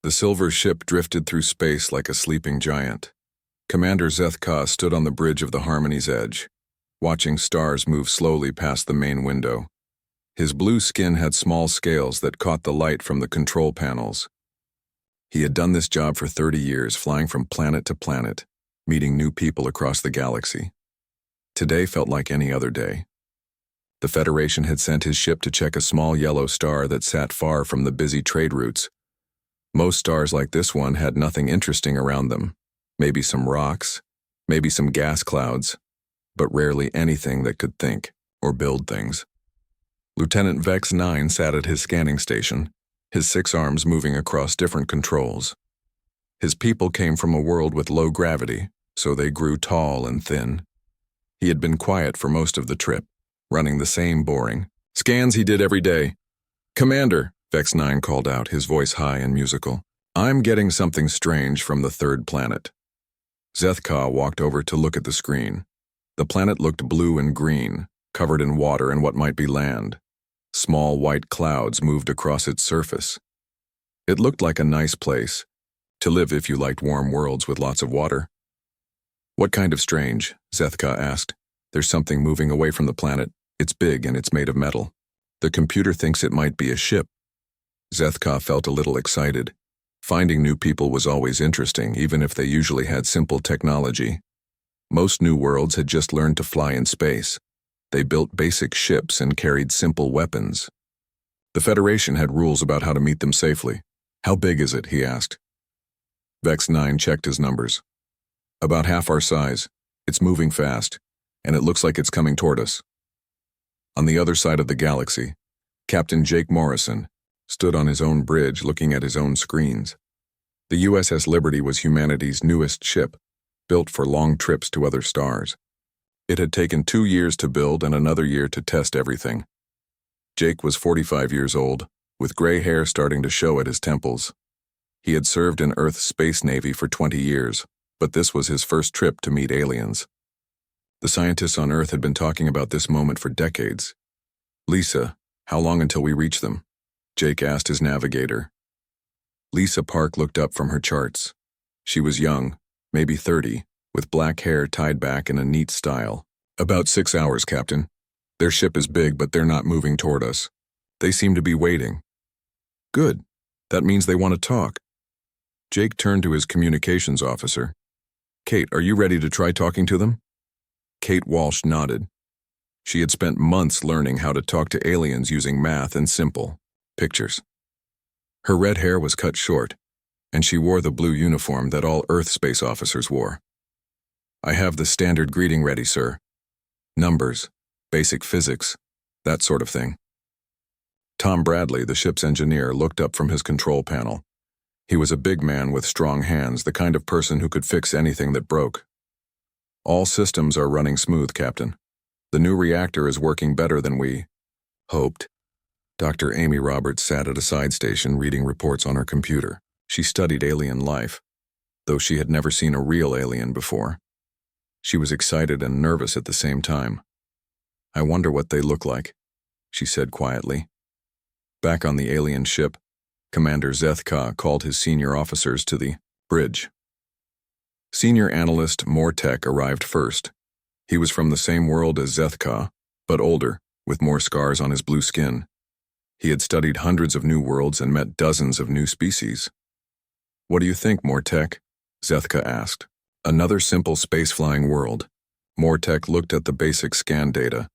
The silver ship drifted through space like a sleeping giant. Commander Zethka stood on the bridge of the Harmony's edge, watching stars move slowly past the main window. His blue skin had small scales that caught the light from the control panels. He had done this job for 30 years, flying from planet to planet, meeting new people across the galaxy. Today felt like any other day. The Federation had sent his ship to check a small yellow star that sat far from the busy trade routes. Most stars like this one had nothing interesting around them. Maybe some rocks, maybe some gas clouds, but rarely anything that could think or build things. Lieutenant Vex 9 sat at his scanning station, his 6 arms moving across different controls. His people came from a world with low gravity, so they grew tall and thin. He had been quiet for most of the trip, running the same boring scans he did every day. "Commander," Vex 9 called out, his voice high and musical, "I'm getting something strange from the third planet." Zethka walked over to look at the screen. The planet looked blue and green, covered in water and what might be land. Small white clouds moved across its surface. It looked like a nice place to live if you liked warm worlds with lots of water. "What kind of strange?" Zethka asked. "There's something moving away from the planet. It's big and it's made of metal. The computer thinks it might be a ship." Zethka felt a little excited. Finding new people was always interesting, even if they usually had simple technology. Most new worlds had just learned to fly in space. They built basic ships and carried simple weapons. The Federation had rules about how to meet them safely. "How big is it?" he asked. Vex 9 checked his numbers. "About half our size. It's moving fast, and it looks like it's coming toward us." On the other side of the galaxy, Captain Jake Morrison stood on his own bridge looking at his own screens. The USS Liberty was humanity's newest ship, built for long trips to other stars. It had taken 2 years to build and another year to test everything. Jake was 45 years old, with gray hair starting to show at his temples. He had served in Earth's Space Navy for 20 years, but this was his first trip to meet aliens. The scientists on Earth had been talking about this moment for decades. "Lisa, how long until we reach them?" Jake asked his navigator. Lisa Park looked up from her charts. She was young, maybe 30, with black hair tied back in a neat style. "About 6 hours, Captain. Their ship is big, but they're not moving toward us. They seem to be waiting." "Good. That means they want to talk." Jake turned to his communications officer. "Kate, are you ready to try talking to them?" Kate Walsh nodded. She had spent months learning how to talk to aliens using math and simple pictures. Her red hair was cut short, and she wore the blue uniform that all Earth space officers wore. "I have the standard greeting ready, sir. Numbers, basic physics, that sort of thing." Tom Bradley, the ship's engineer, looked up from his control panel. He was a big man with strong hands, the kind of person who could fix anything that broke. "All systems are running smooth, Captain. The new reactor is working better than we hoped." Dr. Amy Roberts sat at a side station reading reports on her computer. She studied alien life, though she had never seen a real alien before. She was excited and nervous at the same time. "I wonder what they look like," she said quietly. Back on the alien ship, Commander Zethka called his senior officers to the bridge. Senior Analyst Mortek arrived first. He was from the same world as Zethka, but older, with more scars on his blue skin. He had studied hundreds of new worlds and met dozens of new species. "What do you think, Mortek?" Zethka asked. "Another simple space-flying world." Mortek looked at the basic scan data.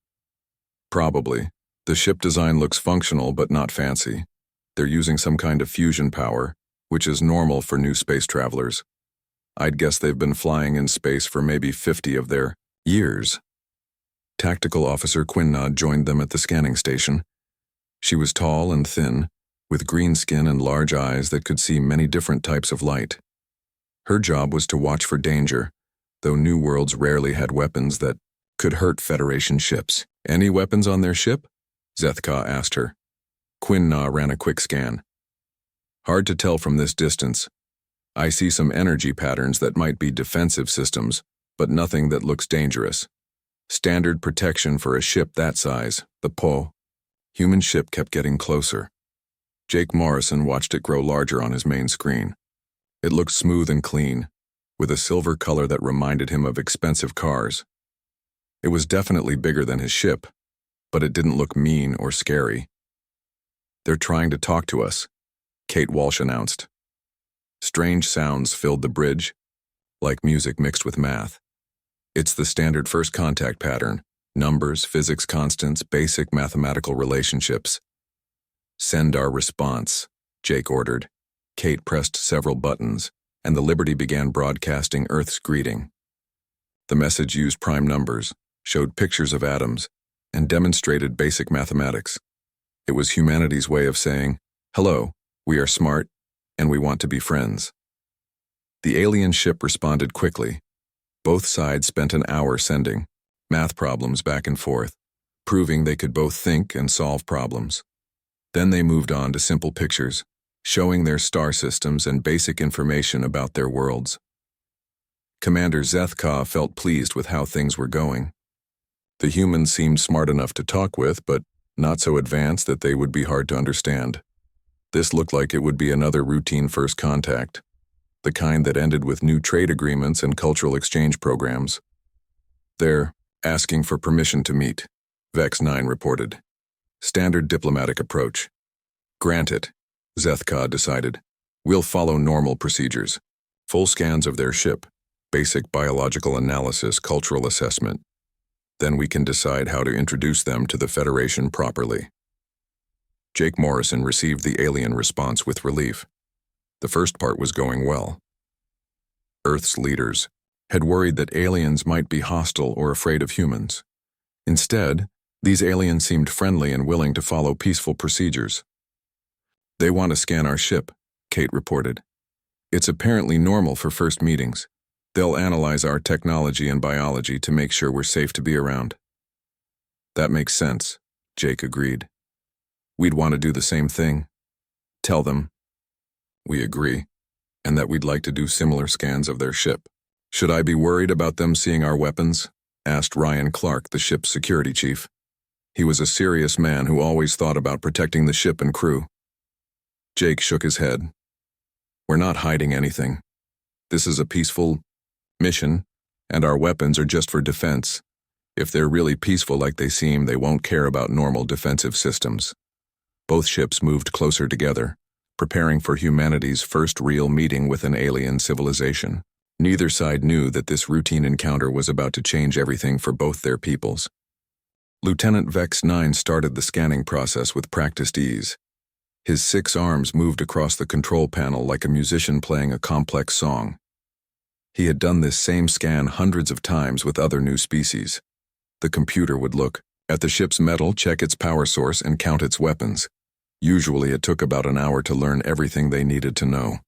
"Probably. The ship design looks functional but not fancy. They're using some kind of fusion power, which is normal for new space travelers. I'd guess they've been flying in space for maybe 50 of their years." Tactical Officer Quinnod joined them at the scanning station. She was tall and thin, with green skin and large eyes that could see many different types of light. Her job was to watch for danger, though new worlds rarely had weapons that could hurt Federation ships. "Any weapons on their ship?" Zethka asked her. Quinnod ran a quick scan. "Hard to tell from this distance. I see some energy patterns that might be defensive systems, but nothing that looks dangerous. Standard protection for a ship that size, the Po. Human ship kept getting closer. Jake Morrison watched it grow larger on his main screen. It looked smooth and clean, with a silver color that reminded him of expensive cars. It was definitely bigger than his ship, but it didn't look mean or scary. "They're trying to talk to us," Kate Walsh announced. Strange sounds filled the bridge, like music mixed with math. It's the standard first contact pattern: numbers, physics constants, basic mathematical relationships. "Send our response," Jake ordered. Kate pressed several buttons, and the Liberty began broadcasting Earth's greeting. The message used prime numbers, showed pictures of atoms, and demonstrated basic mathematics. It was humanity's way of saying, "Hello, we are smart, and we want to be friends." The alien ship responded quickly. Both sides spent an hour sending math problems back and forth, proving they could both think and solve problems. Then they moved on to simple pictures, showing their star systems and basic information about their worlds. Commander Zethka felt pleased with how things were going. The humans seemed smart enough to talk with, but not so advanced that they would be hard to understand. This looked like it would be another routine first contact, the kind that ended with new trade agreements and cultural exchange programs. "They're asking for permission to meet," Vex 9 reported. "Standard diplomatic approach." "Grant it," Zethka decided. "We'll follow normal procedures. Full scans of their ship, basic biological analysis, cultural assessment. Then we can decide how to introduce them to the Federation properly." Jake Morrison received the alien response with relief. The first part was going well. Earth's leaders had worried that aliens might be hostile or afraid of humans. Instead, these aliens seemed friendly and willing to follow peaceful procedures. "They want to scan our ship," Kate reported. "It's apparently normal for first meetings. They'll analyze our technology and biology to make sure we're safe to be around." "That makes sense," Jake agreed. "We'd want to do the same thing. Tell them we agree, and that we'd like to do similar scans of their ship." "Should I be worried about them seeing our weapons?" asked Ryan Clark, the ship's security chief. He was a serious man who always thought about protecting the ship and crew. Jake shook his head. "We're not hiding anything. This is a peaceful mission, and our weapons are just for defense. If they're really peaceful like they seem, they won't care about normal defensive systems." Both ships moved closer together, preparing for humanity's first real meeting with an alien civilization. Neither side knew that this routine encounter was about to change everything for both their peoples. Lieutenant Vex 9 started the scanning process with practiced ease. His 6 arms moved across the control panel like a musician playing a complex song. He had done this same scan hundreds of times with other new species. The computer would look at the ship's metal, check its power source, and count its weapons. Usually it took about an hour to learn everything they needed to know.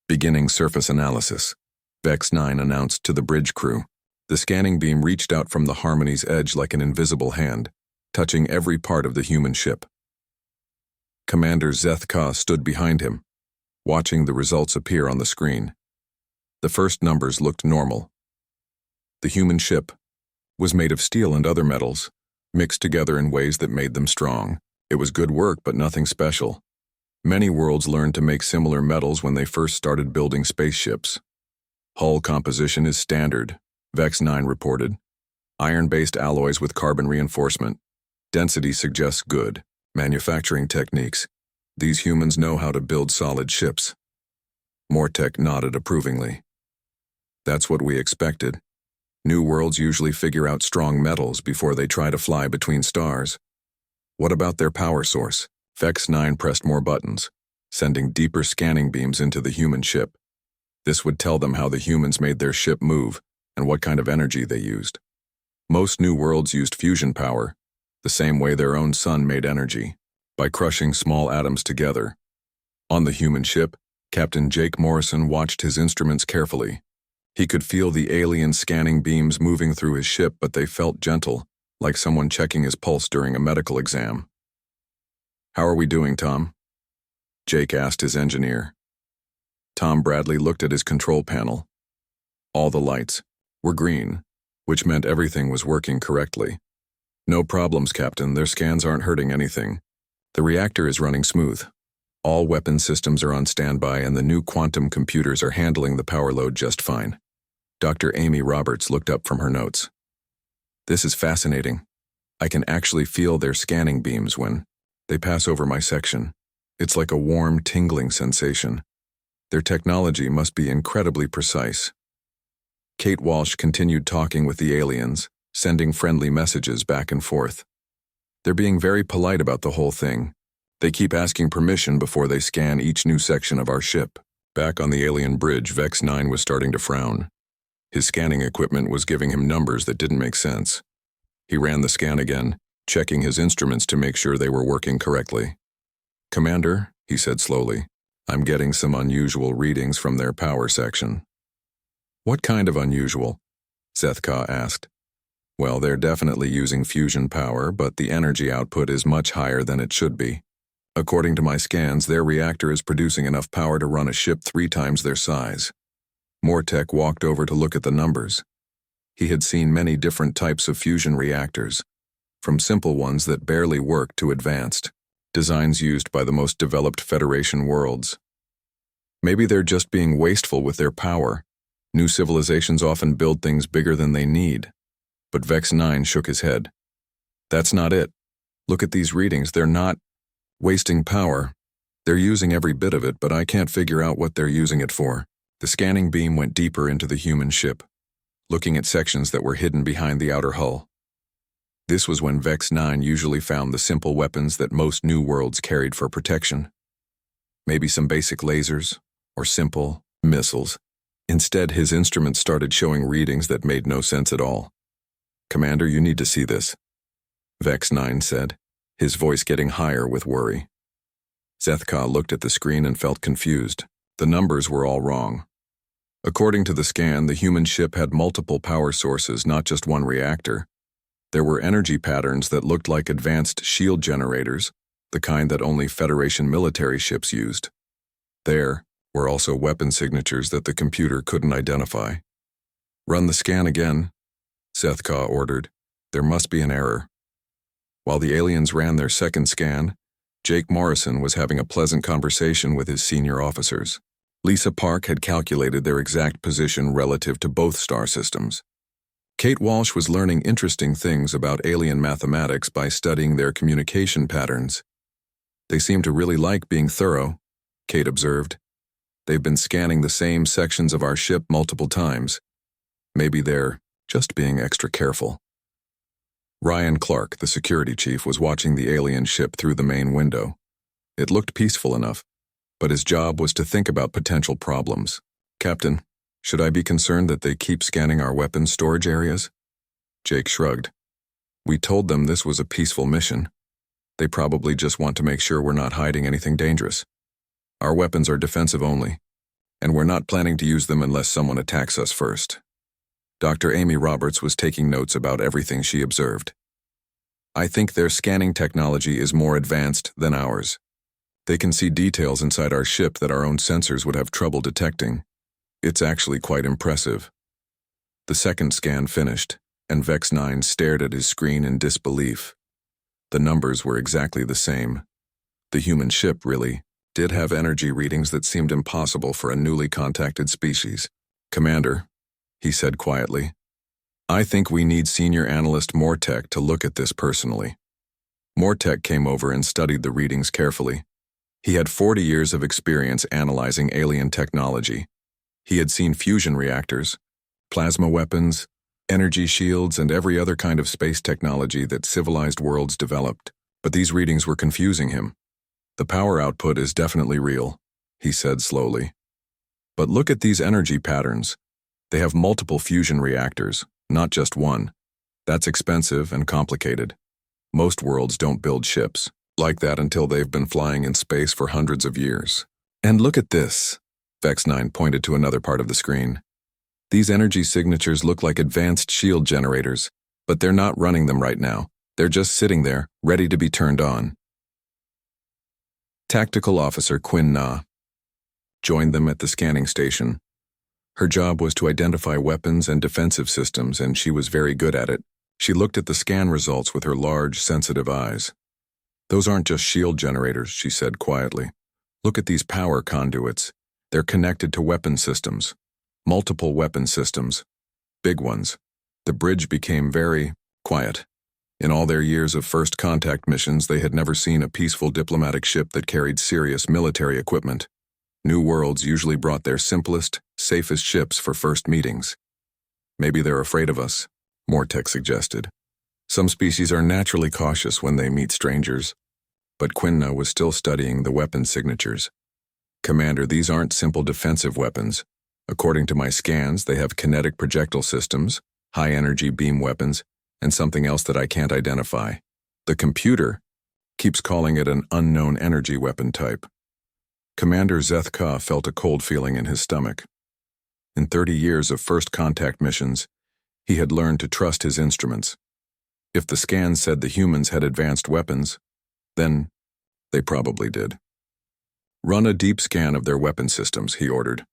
"Beginning surface analysis," Vex 9 announced to the bridge crew. The scanning beam reached out from the Harmony's edge like an invisible hand, touching every part of the human ship. Commander Zethka stood behind him, watching the results appear on the screen. The first numbers looked normal. The human ship was made of steel and other metals, mixed together in ways that made them strong. It was good work, but nothing special. Many worlds learned to make similar metals when they first started building spaceships. "Hull composition is standard," Vex 9 reported. "Iron-based alloys with carbon reinforcement. Density suggests good manufacturing techniques. These humans know how to build solid ships." Mortek nodded approvingly. "That's what we expected. New worlds usually figure out strong metals before they try to fly between stars." "What about their power source?" Vex 9 pressed more buttons, sending deeper scanning beams into the human ship. This would tell them how the humans made their ship move and what kind of energy they used. Most new worlds used fusion power, the same way their own sun made energy, by crushing small atoms together. On the human ship, Captain Jake Morrison watched his instruments carefully. He could feel the alien scanning beams moving through his ship, but they felt gentle, like someone checking his pulse during a medical exam. "How are we doing, Tom?" Jake asked his engineer. Tom Bradley looked at his control panel. All the lights were green, which meant everything was working correctly. "No problems, Captain. Their scans aren't hurting anything. The reactor is running smooth. All weapon systems are on standby and the new quantum computers are handling the power load just fine. Dr. Amy Roberts looked up from her notes. This is fascinating. I can actually feel their scanning beams when they pass over my section. It's like a warm, tingling sensation. Their technology must be incredibly precise. Kate Walsh continued talking with the aliens, sending friendly messages back and forth. They're being very polite about the whole thing. They keep asking permission before they scan each new section of our ship. Back on the alien bridge, Vex 9 was starting to frown. His scanning equipment was giving him numbers that didn't make sense. He ran the scan again, checking his instruments to make sure they were working correctly. "Commander," he said slowly, "I'm getting some unusual readings from their power section." "What kind of unusual?" Zethka asked. "Well, they're definitely using fusion power, but the energy output is much higher than it should be. According to my scans, their reactor is producing enough power to run a ship 3 times their size." Mortek walked over to look at the numbers. He had seen many different types of fusion reactors, from simple ones that barely work to advanced, designs used by the most developed Federation worlds. Maybe they're just being wasteful with their power. New civilizations often build things bigger than they need. But Vex 9 shook his head. "That's not it. Look at these readings. They're not wasting power. They're using every bit of it, but I can't figure out what they're using it for." The scanning beam went deeper into the human ship, looking at sections that were hidden behind the outer hull. This was when Vex 9 usually found the simple weapons that most new worlds carried for protection. Maybe some basic lasers, or simple missiles. Instead, his instruments started showing readings that made no sense at all. "Commander, you need to see this," Vex 9 said, his voice getting higher with worry. Zethka looked at the screen and felt confused. The numbers were all wrong. According to the scan, the human ship had multiple power sources, not just one reactor. There were energy patterns that looked like advanced shield generators, the kind that only Federation military ships used. There were also weapon signatures that the computer couldn't identify. "Run the scan again," Zethka ordered. "There must be an error." While the aliens ran their second scan, Jake Morrison was having a pleasant conversation with his senior officers. Lisa Park had calculated their exact position relative to both star systems. Kate Walsh was learning interesting things about alien mathematics by studying their communication patterns. "They seem to really like being thorough," Kate observed. "They've been scanning the same sections of our ship multiple times. Maybe they're just being extra careful." Ryan Clark, the security chief, was watching the alien ship through the main window. It looked peaceful enough, but his job was to think about potential problems. "Captain, should I be concerned that they keep scanning our weapons storage areas?" Jake shrugged. "We told them this was a peaceful mission. They probably just want to make sure we're not hiding anything dangerous. Our weapons are defensive only, and we're not planning to use them unless someone attacks us first." Dr. Amy Roberts was taking notes about everything she observed. "I think their scanning technology is more advanced than ours. They can see details inside our ship that our own sensors would have trouble detecting. It's actually quite impressive." The second scan finished, and Vex 9 stared at his screen in disbelief. The numbers were exactly the same. The human ship, really, did have energy readings that seemed impossible for a newly contacted species. "Commander," he said quietly, "I think we need Senior Analyst Mortek to look at this personally." Mortek came over and studied the readings carefully. He had 40 years of experience analyzing alien technology. He had seen fusion reactors, plasma weapons, energy shields, and every other kind of space technology that civilized worlds developed. But these readings were confusing him. "The power output is definitely real," he said slowly. "But look at these energy patterns. They have multiple fusion reactors, not just one. That's expensive and complicated. Most worlds don't build ships like that until they've been flying in space for hundreds of years. And look at this." Vex 9 pointed to another part of the screen. "These energy signatures look like advanced shield generators, but they're not running them right now. They're just sitting there, ready to be turned on." Tactical Officer Quinn Na joined them at the scanning station. Her job was to identify weapons and defensive systems, and she was very good at it. She looked at the scan results with her large, sensitive eyes. Those aren't just shield generators, she said quietly. Look at these power conduits. They're connected to weapon systems. Multiple weapon systems. Big ones. The bridge became very quiet. In all their years of first contact missions, they had never seen a peaceful diplomatic ship that carried serious military equipment. New worlds usually brought their simplest, safest ships for first meetings. Maybe they're afraid of us, Mortek suggested. Some species are naturally cautious when they meet strangers. But Quinna was still studying the weapon signatures. Commander, these aren't simple defensive weapons. According to my scans, they have kinetic projectile systems, high-energy beam weapons, and something else that I can't identify. The computer keeps calling it an unknown energy weapon type. Commander Zethka felt a cold feeling in his stomach. In 30 years of first contact missions, he had learned to trust his instruments. If the scans said the humans had advanced weapons, then they probably did. Run a deep scan of their weapon systems, he ordered.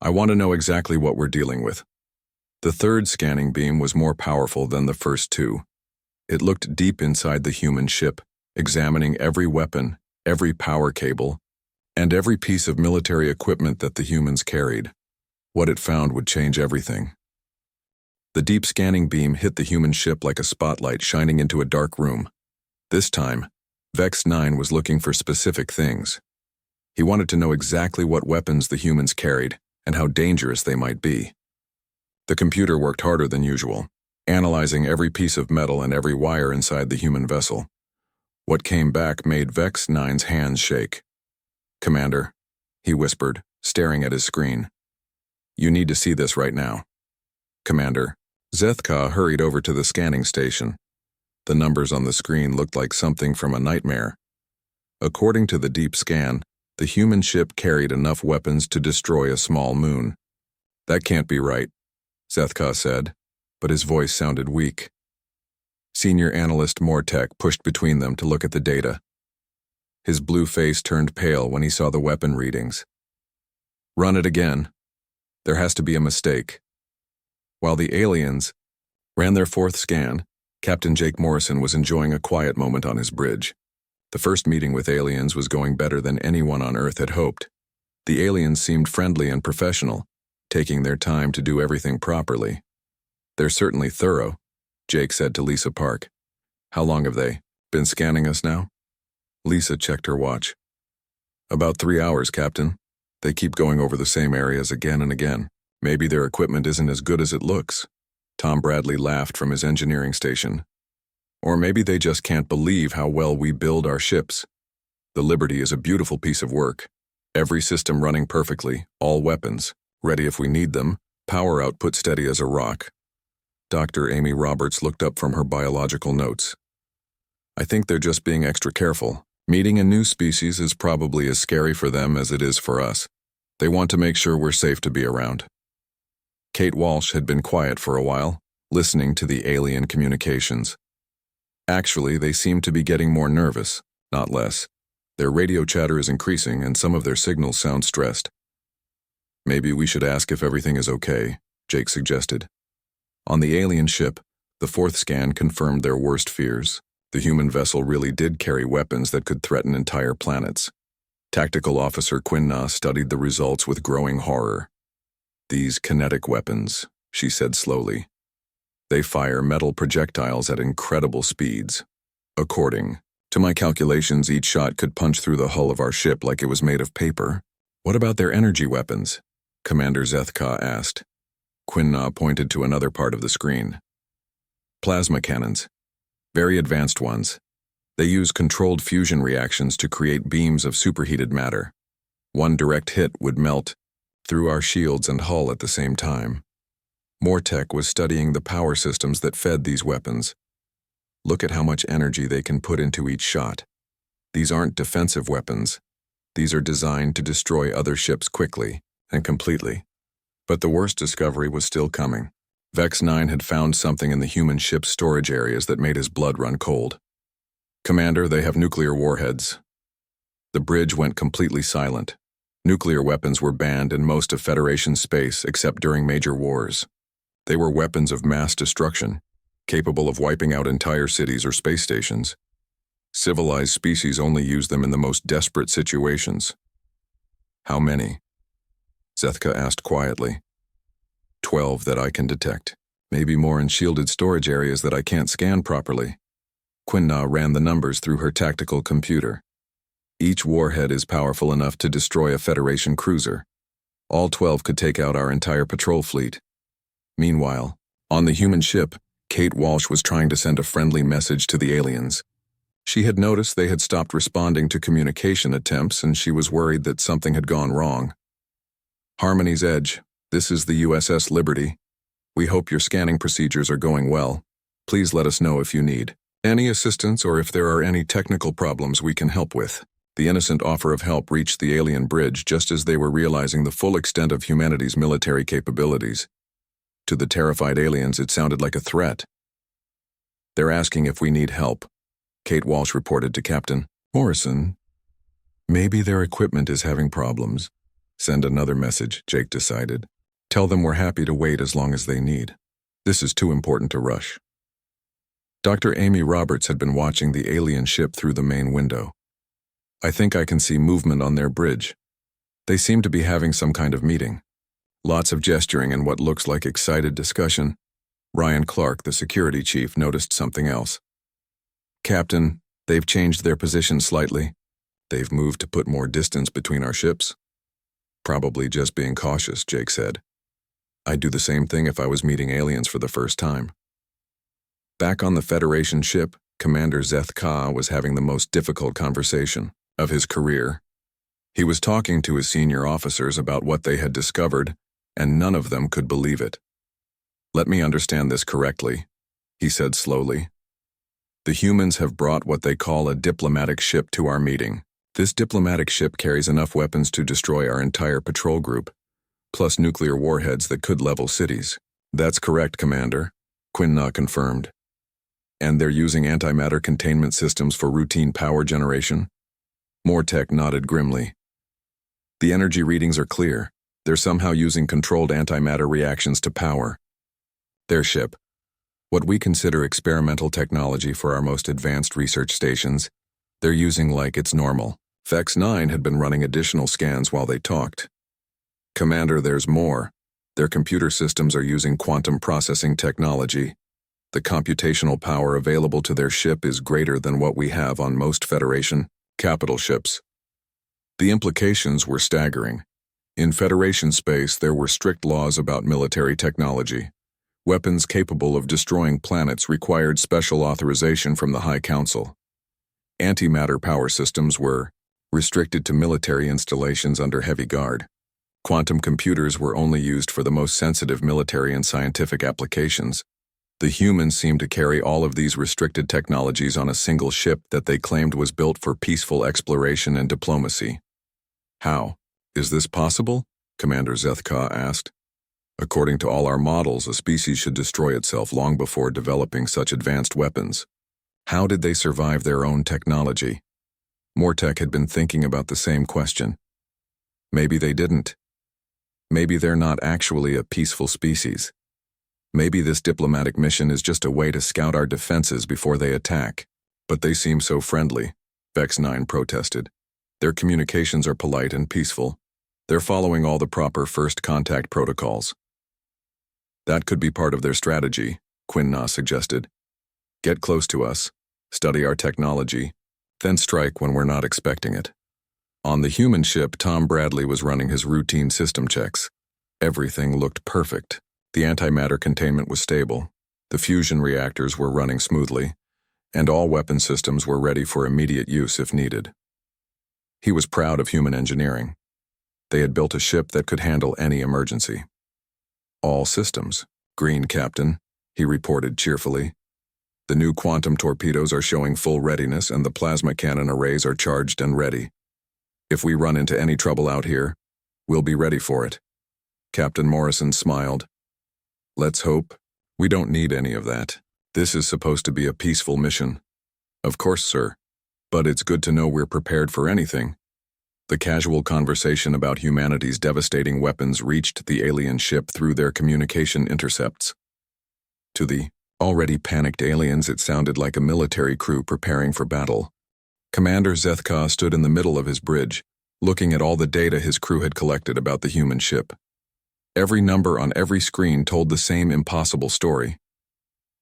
I want to know exactly what we're dealing with. The third scanning beam was more powerful than the first two. It looked deep inside the human ship, examining every weapon, every power cable, and every piece of military equipment that the humans carried. What it found would change everything. The deep scanning beam hit the human ship like a spotlight shining into a dark room. This time, Vex 9 was looking for specific things. He wanted to know exactly what weapons the humans carried and how dangerous they might be. The computer worked harder than usual, analyzing every piece of metal and every wire inside the human vessel. What came back made Vex 9's hands shake. Commander, he whispered, staring at his screen. You need to see this right now. Commander, Zethka hurried over to the scanning station. The numbers on the screen looked like something from a nightmare. According to the deep scan, the human ship carried enough weapons to destroy a small moon. That can't be right, Zethka said, but his voice sounded weak. Senior analyst Mortek pushed between them to look at the data. His blue face turned pale when he saw the weapon readings. Run it again. There has to be a mistake. While the aliens ran their fourth scan, Captain Jake Morrison was enjoying a quiet moment on his bridge. The first meeting with aliens was going better than anyone on Earth had hoped. The aliens seemed friendly and professional, taking their time to do everything properly. They're certainly thorough, Jake said to Lisa Park. How long have they been scanning us now? Lisa checked her watch. About 3 hours, Captain. They keep going over the same areas again and again. Maybe their equipment isn't as good as it looks. Tom Bradley laughed from his engineering station. Or maybe they just can't believe how well we build our ships. The Liberty is a beautiful piece of work. Every system running perfectly, all weapons, ready if we need them, power output steady as a rock. Dr. Amy Roberts looked up from her biological notes. I think they're just being extra careful. Meeting a new species is probably as scary for them as it is for us. They want to make sure we're safe to be around. Kate Walsh had been quiet for a while, listening to the alien communications. Actually, they seemed to be getting more nervous, not less. Their radio chatter is increasing and some of their signals sound stressed. Maybe we should ask if everything is okay, Jake suggested. On the alien ship, the fourth scan confirmed their worst fears. The human vessel really did carry weapons that could threaten entire planets. Tactical Officer Quinna studied the results with growing horror. These kinetic weapons, she said slowly. They fire metal projectiles at incredible speeds. According to my calculations, each shot could punch through the hull of our ship like it was made of paper. What about their energy weapons? Commander Zethka asked. Quinna pointed to another part of the screen. Plasma cannons. Very advanced ones. They use controlled fusion reactions to create beams of superheated matter. One direct hit would melt through our shields and hull at the same time. Mortek was studying the power systems that fed these weapons. Look at how much energy they can put into each shot. These aren't defensive weapons. These are designed to destroy other ships quickly and completely. But the worst discovery was still coming. Vex 9 had found something in the human ship's storage areas that made his blood run cold. Commander, they have nuclear warheads. The bridge went completely silent. Nuclear weapons were banned in most of Federation space except during major wars. They were weapons of mass destruction, capable of wiping out entire cities or space stations. Civilized species only use them in the most desperate situations. How many? Zethka asked quietly. 12 that I can detect. Maybe more in shielded storage areas that I can't scan properly. Quinna ran the numbers through her tactical computer. Each warhead is powerful enough to destroy a Federation cruiser. All 12 could take out our entire patrol fleet. Meanwhile, on the human ship, Kate Walsh was trying to send a friendly message to the aliens. She had noticed they had stopped responding to communication attempts, and she was worried that something had gone wrong. Harmony's Edge, this is the USS Liberty. We hope your scanning procedures are going well. Please let us know if you need any assistance or if there are any technical problems we can help with. The innocent offer of help reached the alien bridge just as they were realizing the full extent of humanity's military capabilities. To the terrified aliens, it sounded like a threat. They're asking if we need help, Kate Walsh reported to Captain Morrison. Maybe their equipment is having problems. Send another message, Jake decided. Tell them we're happy to wait as long as they need. This is too important to rush. Dr. Amy Roberts had been watching the alien ship through the main window. I think I can see movement on their bridge. They seem to be having some kind of meeting. Lots of gesturing and what looks like excited discussion. Ryan Clark, the security chief, noticed something else. Captain, they've changed their position slightly. They've moved to put more distance between our ships. Probably just being cautious, Jake said. I'd do the same thing if I was meeting aliens for the first time. Back on the Federation ship, Commander Zeth Ka was having the most difficult conversation of his career. He was talking to his senior officers about what they had discovered, and none of them could believe it. Let me understand this correctly, he said slowly. The humans have brought what they call a diplomatic ship to our meeting. This diplomatic ship carries enough weapons to destroy our entire patrol group, plus nuclear warheads that could level cities. That's correct, Commander, Quinna confirmed. And they're using antimatter containment systems for routine power generation? Mortek nodded grimly. The energy readings are clear. They're somehow using controlled antimatter reactions to power their ship. What we consider experimental technology for our most advanced research stations, they're using like it's normal. Vex 9 had been running additional scans while they talked. Commander, there's more. Their computer systems are using quantum processing technology. The computational power available to their ship is greater than what we have on most Federation capital ships. The implications were staggering. In Federation space, there were strict laws about military technology. Weapons capable of destroying planets required special authorization from the High Council. Antimatter power systems were restricted to military installations under heavy guard. Quantum computers were only used for the most sensitive military and scientific applications. The humans seemed to carry all of these restricted technologies on a single ship that they claimed was built for peaceful exploration and diplomacy. How? Is this possible? Commander Zethka asked. According to all our models, a species should destroy itself long before developing such advanced weapons. How did they survive their own technology? Mortek had been thinking about the same question. Maybe they didn't. Maybe they're not actually a peaceful species. Maybe this diplomatic mission is just a way to scout our defenses before they attack. But they seem so friendly, Vex 9 protested. Their communications are polite and peaceful. They're following all the proper first contact protocols. That could be part of their strategy, Quinna suggested. Get close to us, study our technology, then strike when we're not expecting it. On the human ship, Tom Bradley was running his routine system checks. Everything looked perfect. The antimatter containment was stable, the fusion reactors were running smoothly, and all weapon systems were ready for immediate use if needed. He was proud of human engineering. They had built a ship that could handle any emergency. All systems, green, Captain, he reported cheerfully. The new quantum torpedoes are showing full readiness and the plasma cannon arrays are charged and ready. If we run into any trouble out here, we'll be ready for it. Captain Morrison smiled. Let's hope. We don't need any of that. This is supposed to be a peaceful mission. Of course, sir. But it's good to know we're prepared for anything. The casual conversation about humanity's devastating weapons reached the alien ship through their communication intercepts. To the already panicked aliens, it sounded like a military crew preparing for battle. Commander Zethka stood in the middle of his bridge, looking at all the data his crew had collected about the human ship. Every number on every screen told the same impossible story.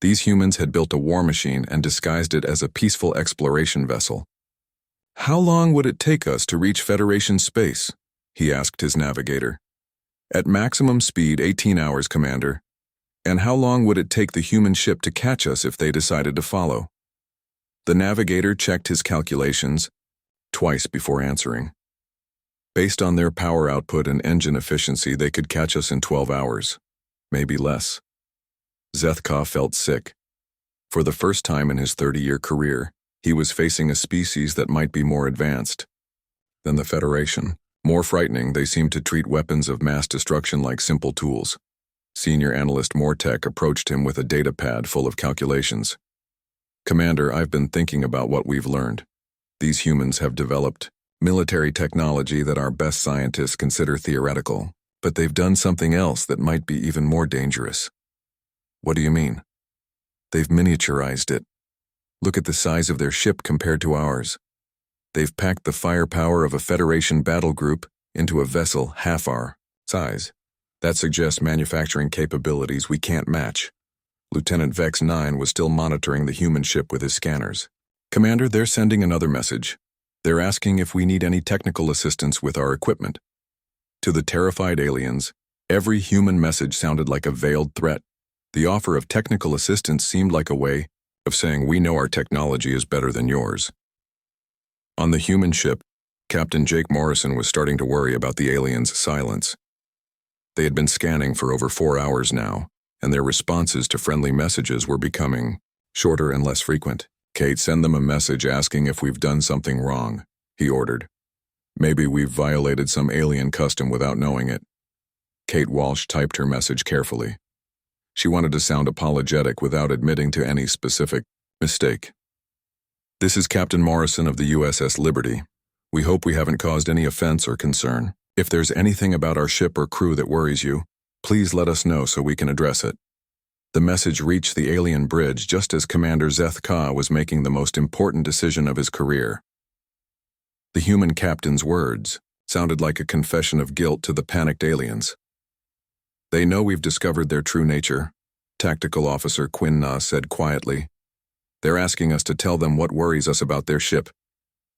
These humans had built a war machine and disguised it as a peaceful exploration vessel. "How long would it take us to reach Federation space?" he asked his navigator. "At maximum speed, 18 hours, Commander. And how long would it take the human ship to catch us if they decided to follow?" The navigator checked his calculations twice before answering. Based on their power output and engine efficiency, they could catch us in 12 hours, maybe less. Zethka felt sick. For the first time in his 30-year career, he was facing a species that might be more advanced than the Federation. More frightening, they seemed to treat weapons of mass destruction like simple tools. Senior analyst Mortek approached him with a data pad full of calculations. "Commander, I've been thinking about what we've learned. These humans have developed military technology that our best scientists consider theoretical, but they've done something else that might be even more dangerous." "What do you mean?" "They've miniaturized it. Look at the size of their ship compared to ours. They've packed the firepower of a Federation battle group into a vessel half our size. That suggests manufacturing capabilities we can't match." Lieutenant Vex 9 was still monitoring the human ship with his scanners. "Commander, they're sending another message. They're asking if we need any technical assistance with our equipment." To the terrified aliens, every human message sounded like a veiled threat. The offer of technical assistance seemed like a way of saying, "We know our technology is better than yours." On the human ship, Captain Jake Morrison was starting to worry about the aliens' silence. They had been scanning for over 4 hours now, and their responses to friendly messages were becoming shorter and less frequent. "Kate, send them a message asking if we've done something wrong," he ordered. "Maybe we've violated some alien custom without knowing it." Kate Walsh typed her message carefully. She wanted to sound apologetic without admitting to any specific mistake. "This is Captain Morrison of the USS Liberty. We hope we haven't caused any offense or concern. If there's anything about our ship or crew that worries you, please let us know so we can address it." The message reached the alien bridge just as Commander Zethka was making the most important decision of his career. The human captain's words sounded like a confession of guilt to the panicked aliens. "They know we've discovered their true nature," Tactical Officer Quinn Na said quietly. "They're asking us to tell them what worries us about their ship.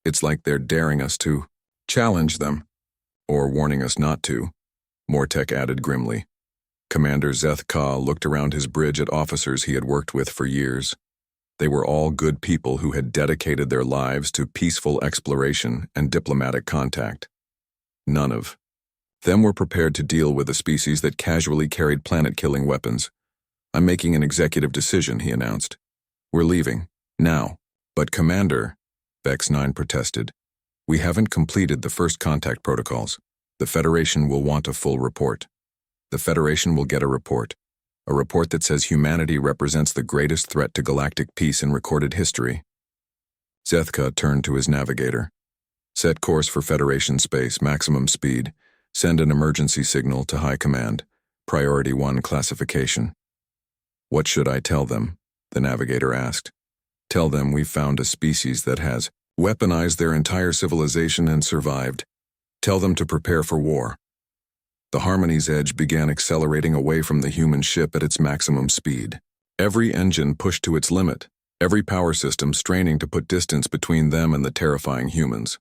It's like they're daring us to challenge them, or warning us not to," Mortek added grimly. Commander Zethka looked around his bridge at officers he had worked with for years. They were all good people who had dedicated their lives to peaceful exploration and diplomatic contact. None of them were prepared to deal with a species that casually carried planet-killing weapons. "I'm making an executive decision," he announced. "We're leaving. Now." "But Commander," Vex 9 protested, "we haven't completed the first contact protocols. The Federation will want a full report." "The Federation will get a report that says humanity represents the greatest threat to galactic peace in recorded history." Zethka turned to his navigator. "Set course for Federation space, maximum speed. Send an emergency signal to High Command. Priority 1 classification." "What should I tell them?" the navigator asked. "Tell them we've found a species that has weaponized their entire civilization and survived. Tell them to prepare for war." The Harmony's edge began accelerating away from the human ship at its maximum speed. Every engine pushed to its limit, every power system straining to put distance between them and the terrifying humans.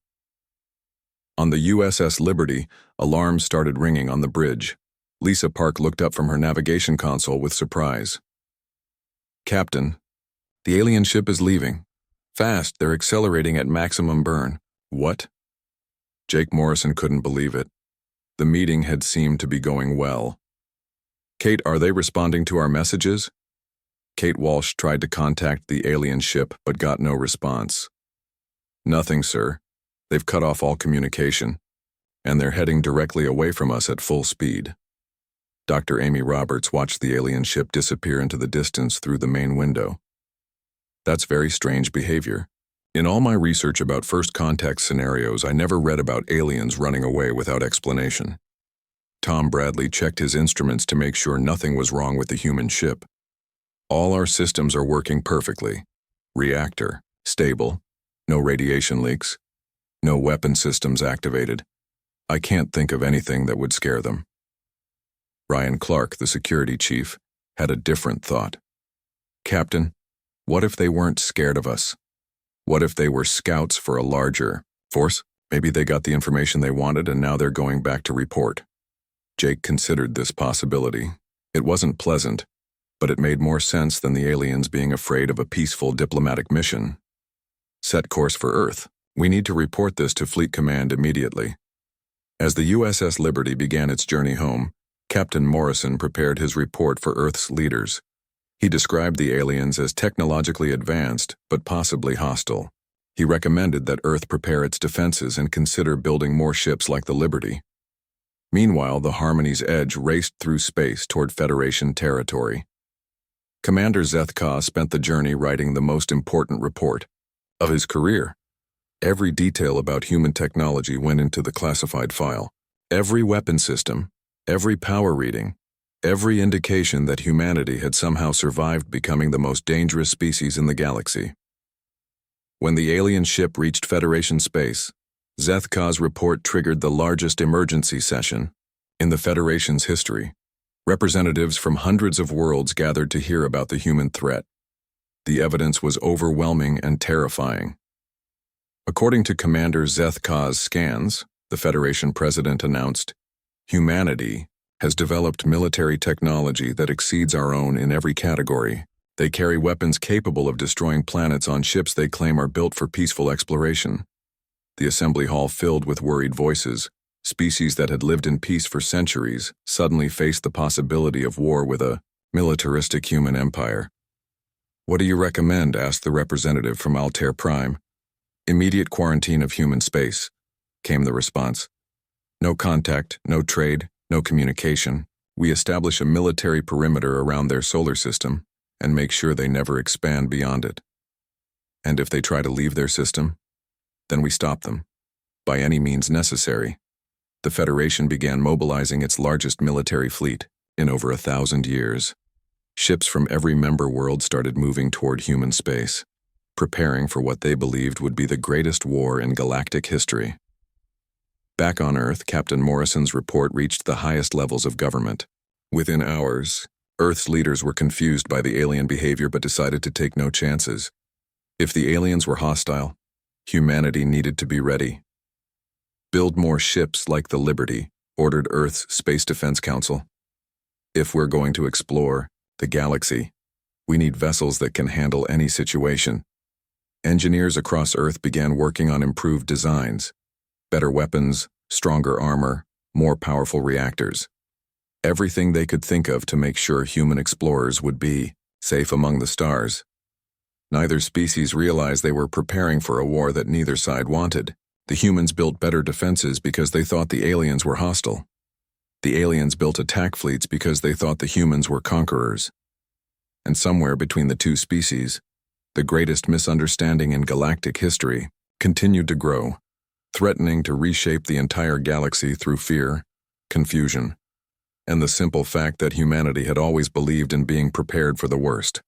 On the USS Liberty, alarms started ringing on the bridge. Lisa Park looked up from her navigation console with surprise. "Captain, the alien ship is leaving. Fast, they're accelerating at maximum burn." "What?" Jake Morrison couldn't believe it. The meeting had seemed to be going well. "Kate, are they responding to our messages?" Kate Walsh tried to contact the alien ship but got no response. "Nothing, sir. They've cut off all communication, and they're heading directly away from us at full speed." Dr. Amy Roberts watched the alien ship disappear into the distance through the main window. "That's very strange behavior. In all my research about first contact scenarios, I never read about aliens running away without explanation." Tom Bradley checked his instruments to make sure nothing was wrong with the human ship. "All our systems are working perfectly. Reactor, stable. No radiation leaks. No weapon systems activated. I can't think of anything that would scare them. Ryan Clark, the security chief, had a different thought. Captain, what if they weren't scared of us? What if they were scouts for a larger force? Maybe they got the information they wanted and now they're going back to report. Jake considered this possibility. It wasn't pleasant, but it made more sense than the aliens being afraid of a peaceful diplomatic mission. Set course for Earth. We need to report this to Fleet Command immediately. As the USS Liberty began its journey home, Captain Morrison prepared his report for Earth's leaders. He described the aliens as technologically advanced, but possibly hostile. He recommended that Earth prepare its defenses and consider building more ships like the Liberty. Meanwhile, the Harmony's Edge raced through space toward Federation territory. Commander Zethka spent the journey writing the most important report of his career. Every detail about human technology went into the classified file. Every weapon system, every power reading, every indication that humanity had somehow survived becoming the most dangerous species in the galaxy. When the alien ship reached Federation space, Zethka's report triggered the largest emergency session in the Federation's history. Representatives from hundreds of worlds gathered to hear about the human threat. The evidence was overwhelming and terrifying. According to Commander Zethka's scans, the Federation president announced, "Humanity has developed military technology that exceeds our own in every category. They carry weapons capable of destroying planets on ships they claim are built for peaceful exploration." The assembly hall filled with worried voices. Species that had lived in peace for centuries suddenly faced the possibility of war with a militaristic human empire. "What do you recommend?" asked the representative from Altair Prime. "Immediate quarantine of human space," came the response. "No contact, no trade, no communication. We establish a military perimeter around their solar system and make sure they never expand beyond it. And if they try to leave their system, then we stop them, by any means necessary." The Federation began mobilizing its largest military fleet in over 1,000 years. Ships from every member world started moving toward human space, preparing for what they believed would be the greatest war in galactic history. Back on Earth, Captain Morrison's report reached the highest levels of government. Within hours, Earth's leaders were confused by the alien behavior but decided to take no chances. If the aliens were hostile, humanity needed to be ready. "Build more ships like the Liberty," ordered Earth's Space Defense Council. "If we're going to explore the galaxy, we need vessels that can handle any situation." Engineers across Earth began working on improved designs, better weapons, stronger armor, more powerful reactors. Everything they could think of to make sure human explorers would be safe among the stars. Neither species realized they were preparing for a war that neither side wanted. The humans built better defenses because they thought the aliens were hostile. The aliens built attack fleets because they thought the humans were conquerors. And somewhere between the two species, the greatest misunderstanding in galactic history continued to grow, threatening to reshape the entire galaxy through fear, confusion, and the simple fact that humanity had always believed in being prepared for the worst.